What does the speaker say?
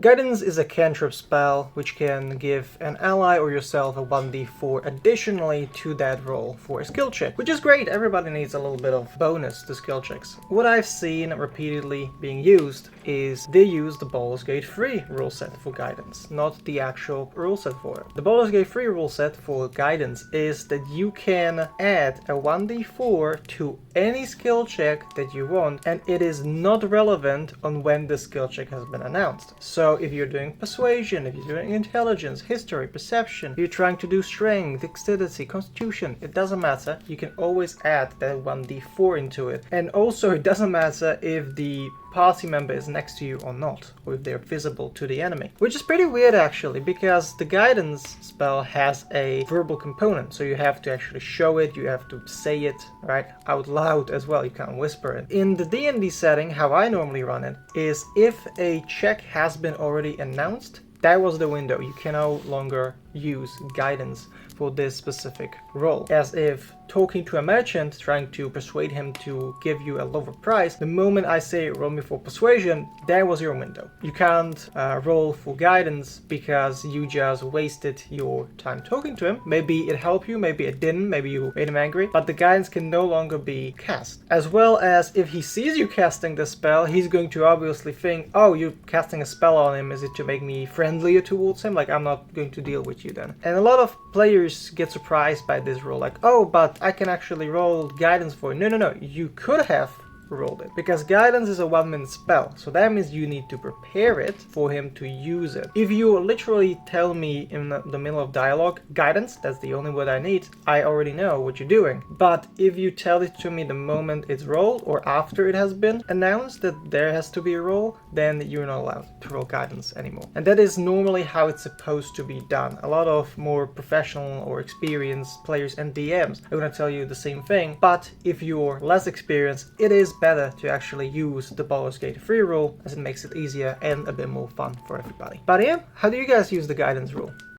Guidance is a cantrip spell which can give an ally or yourself a 1d4 additionally to that roll for a skill check, which is great. Everybody needs a little bit of bonus to skill checks. What I've seen repeatedly being used is they use the Baldur's Gate 3 rule set for guidance, not the actual rule set for it. The Baldur's Gate 3 rule set for guidance is that you can add a 1d4 to any skill check that you want, and it is not relevant on when the skill check has been announced. So if you're doing persuasion, if you're doing intelligence, history, perception, if you're trying to do strength, dexterity, constitution, it doesn't matter. You can always add that 1d4 into it. And also it doesn't matter if the party member is next to you or not, or if they're visible to the enemy. Which is pretty weird actually, because the guidance spell has a verbal component, so you have to actually show it, you have to say it, right, out loud as well, you can't whisper it. In the D&D setting, how I normally run it is if a check has been already announced, that was the window. You can no longer use guidance for this specific role. As if talking to a merchant, trying to persuade him to give you a lower price, the moment I say roll me for persuasion, that was your window. You can't roll for guidance because you just wasted your time talking to him. Maybe it helped you, maybe it didn't, maybe you made him angry, but the guidance can no longer be cast. As well as if he sees you casting the spell, he's going to obviously think, oh, you're casting a spell on him, is it to make me friendlier towards him? Like, I'm not going to deal with you then. And a lot of players get surprised by this rule, like, oh, but I can actually roll guidance for you. No, you could have rolled it, because guidance is a 1-minute spell, so that means you need to prepare it for him to use it. If you literally tell me in the middle of dialogue, guidance, that's the only word I need, I already know what you're doing. But if you tell it to me the moment it's rolled or after it has been announced that there has to be a roll, then you're not allowed to roll guidance anymore. And that is normally how it's supposed to be done. A lot of more professional or experienced players and DMs are going to tell you the same thing, but if you're less experienced, it is better to actually use the Baldur's Gate 3 rule, as it makes it easier and a bit more fun for everybody. But yeah, how do you guys use the guidance rule?